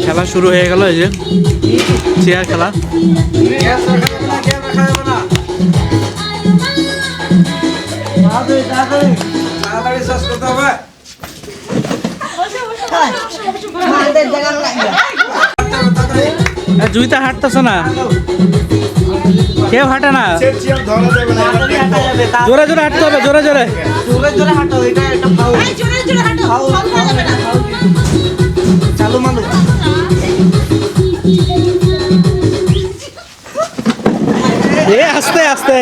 খেলা শুরু হয়ে গেল, এই যে চেয়ার খেলা। জুইতা হাঁটতেছ না, কেউ হাঁটে না, জোরে জোরে হাঁটতে হবে, জোরে জোরে চালু মানু আস্তে আস্তে।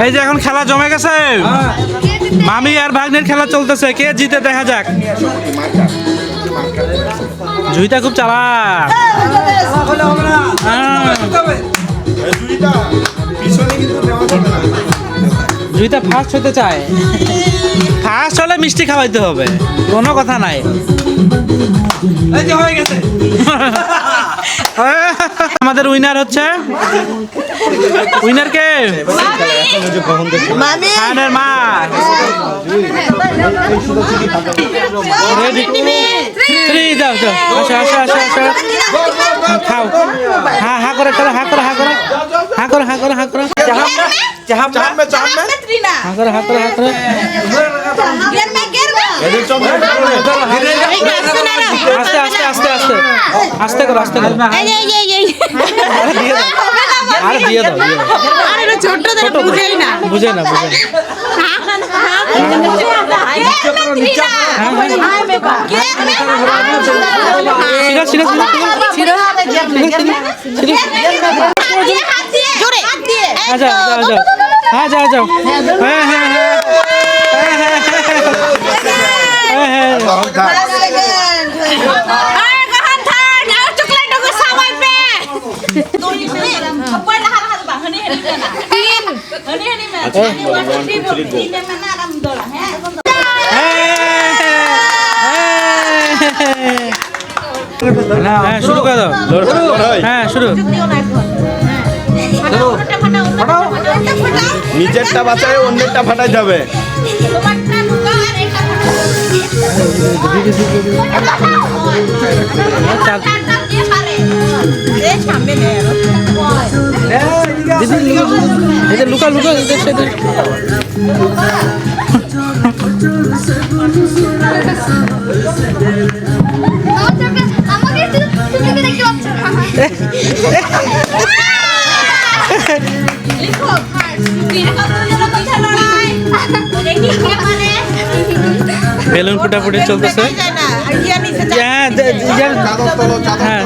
এই যে এখন খেলা জমে গেছে, মামি আর ভাগ্নের খেলা চলতেছে, কে জিতে দেখা যাক। জুইতা খুব চালাক, জুইতা ফার্স্ট হতে চায়, ফার্স্ট হলে মিষ্টি খাওয়াইতে হবে, কোনো কথা নাই। আমাদের উইনার হচ্ছে, উইনার কে? খানের মা। যাও যাও, আসো আসো আসো আসো, খাও। হ্যাঁ হা করে করো, হা করে হা করে হা করে হা করে হা করে হা করে হা করে হা করে। আস্তে আস্তে আস্তে আস্তে আস্তে করো, আস্তে করো। আরে দিয়ে দাও, দিয়ে দাও। ছোট বুঝে না, বুঝে না, বুঝে না। হ্যাঁ যাও যাও, হ্যাঁ হ্যাঁ হ্যাঁ শুরু করে দাও, হ্যাঁ শুরু। নিজেরটা বাঁচায় অন্যেরটা ফাটাই যাবে। লুকা লুকা বেলুন ফুটাফুটি চলতেছে। হ্যাঁ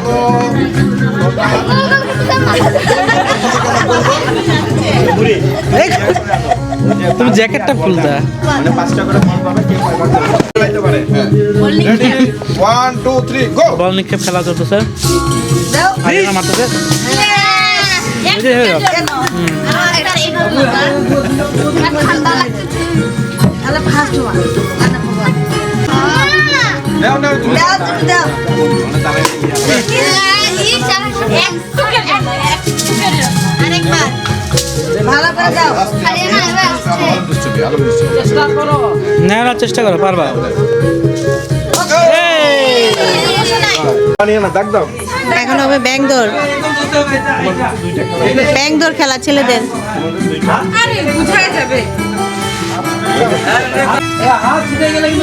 তুমি জ্যাকেটটা খুলতা। বল নিক্ষেপ খেলা চলতেছে, মারতেছে। না চেষ্টা করো, পারবা। এখন হবে ব্যাং দৌড়, ব্যাং দৌড় খেলা ছেলেদের।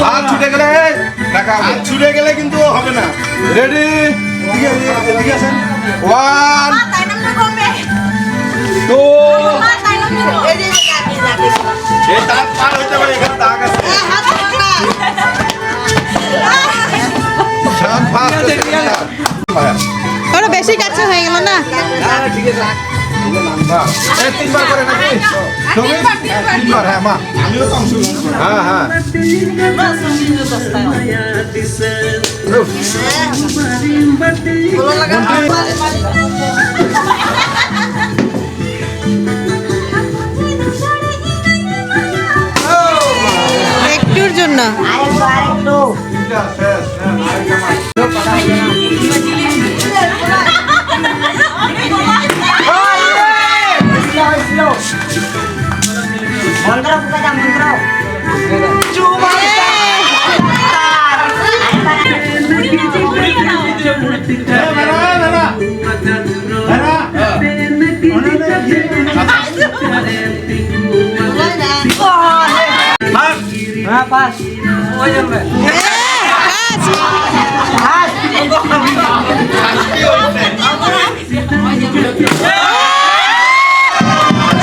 হাত ছুটে গেলে কিন্তু হবে না। রেডি, ওয়ান টু, পার হইতে পারে, এখানে দাগ আছে। ওরা বেশি কাছে হয়ে গেল না। ঠিক আছে, তিনবার করে নাকি? তিনবার, হ্যাঁ মা, আমিও তো অংশ। হ্যাঁ হ্যাঁ, একটুর জন্য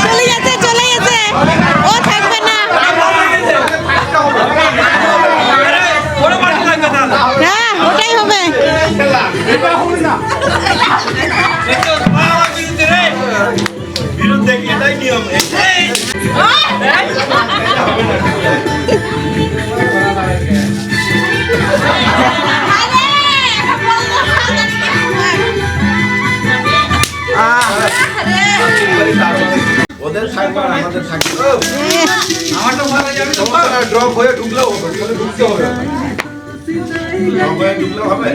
চলে গেছে চলে গেছে ও থাকবে না হ্যাঁ ওটাই হবে বিরুদ্ধে এটাই নিয়ম ওদের থাকবে আর আমাদের থাকবে আমারটা ড্রপ হয়ে ঢুকলেও হবে ঢুকতে হবে ড্রপ হয়ে ঢুকলেও হবে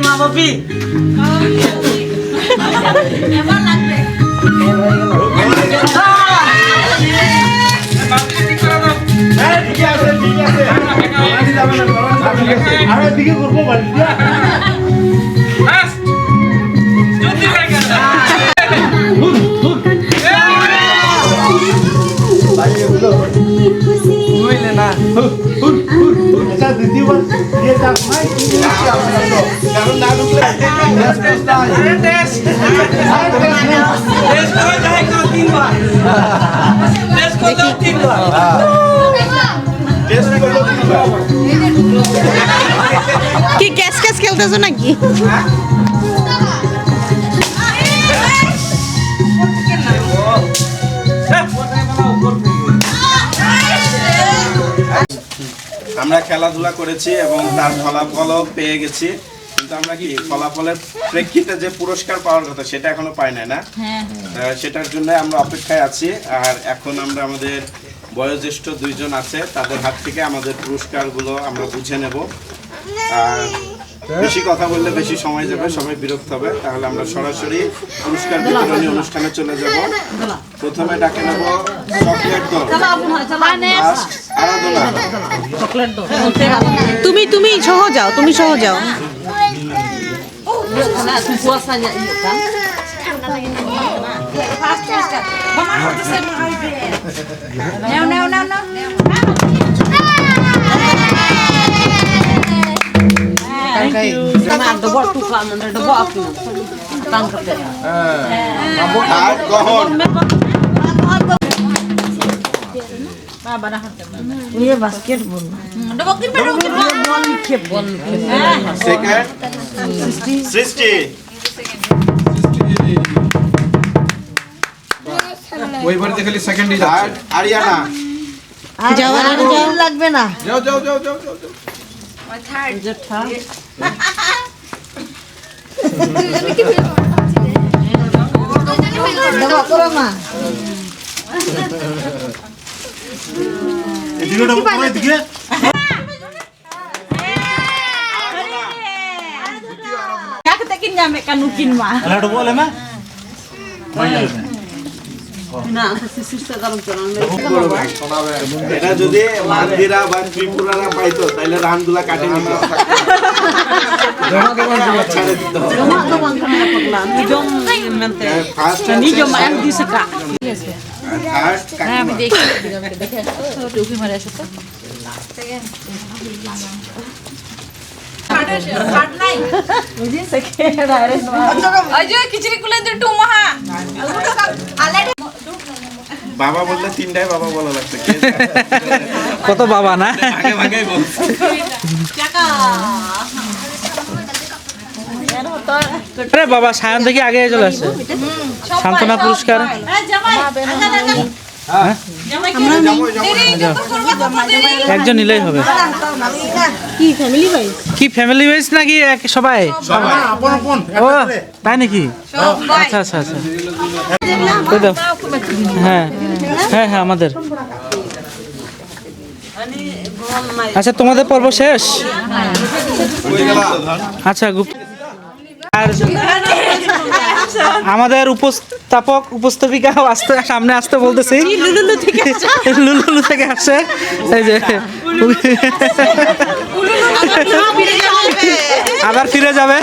মা বাপি ঠিক আছে আরে দিকে করবো বাড়ি বুঝলে না এটা দ্বিতীয়বার দিয়ে চাপ নাই কারণ না ঢুকলে টেস্ট করলো তিনবার কি ক্যাশ ক্যাশ খেলতেছো নাকি আমরা খেলাধুলা করেছি এবং তার ফলাফলও পেয়ে গেছি কিন্তু আমরা কি ফলাফলের প্রেক্ষিতে যে পুরস্কার পাওয়ার কথা সেটা এখনো পাই নাই না সেটার জন্য আমরা অপেক্ষায় আছি আর এখন আমরা আমাদের বয়োজ্যেষ্ঠ দুইজন আছে তাদের হাত থেকে আমাদের পুরস্কারগুলো আমরা বুঝে নেব আর বেশি কথা বললে বেশি সময় যাবে সবাই বিরক্ত হবে তাহলে আমরা সরাসরি পুরস্কার বিতরণী অনুষ্ঠানে চলে যাব প্রথমে ডাকে নেব চকলেট দল First, আরাধনা তুমি তুমি সহ যাও তুমি সহ যাও puasanya iya kan ada buat tukang ada buat aku tangkap deh আর গ্রহণ iya basketball ada waktu ball second সৃষ্টি ওইবার দেখলি সেকেন্ডই থার্ড আরিয়ানা যাও আর যাও লাগবে না যাও যাও যাও যাও যাও দেবো করো না Kakatakin nyampe kanukin mah. খেলাটা বলে মা Nah, sisi sekarang jangan এটা যদি মান্দিরা বা ত্রিপুরারা পাইতো তাহলে রানগুলা কাটে নিত ছেড়ে দিত Gampang kena pelan. Jom mente. First Ini jom yang diseka. Third কাকিমা अजय खिचड़ी कुले दे टू महा বাবা বললে তিনটাই বাবা বলা লাগছে কে কত বাবা না আগে ভাগেই বলছে আরে বাবা সায়ন থেকে আগে চলে আসছে সান্ত্বনা পুরস্কার একজন নিলেই হবে কি ফ্যামিলি ভাই কি ফ্যামিলি ওয়াইজ নাকি সবাই ও তাই নাকি আচ্ছা আচ্ছা আচ্ছা কই দাও হ্যাঁ হ্যাঁ হ্যাঁ আমাদের আচ্ছা তোমাদের পর্ব শেষ আচ্ছা আর আমাদের উপস্থাপক উপস্থাপিকা আসতে সামনে আসতে বলতেছি লুলুলু থেকে আসে এই যে আবার ফিরে যাবে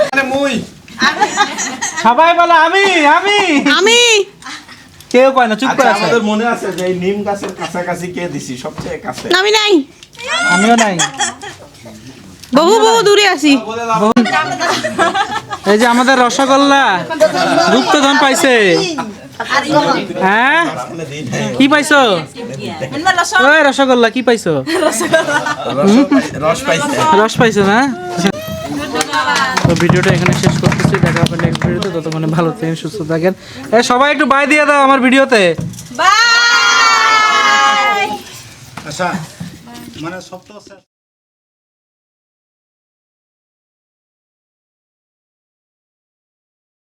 মানে মুই সবাই বলে আমি আমি আমি কেউ কয় না, চুপ করে আচ্ছা, আছে। আমাদের মনে আছে যে এই নিম গাছের কাছাকাছি কে দিছি সবচেয়ে কাছে? আমি নাই আমিও নাই। বহু দূরে আছি। এই যে আমাদের রসগোল্লা গুপ্তধন পাইছে। হ্যাঁ কি পাইছো? ওই রসগোল্লা কি পাইছো? রস পাইছে। রস পাইছো না? তো ভিডিওটা এখানে শেষ করতেছি, দেখা হবে নেক্সট ভিডিওতে। ততক্ষণে ভালো থাকেন, সুস্থ থাকেন। সবাই একটু বাই দিয়ে দাও আমার ভিডিওতে। বাই। আচ্ছা মানে সপ্তাহ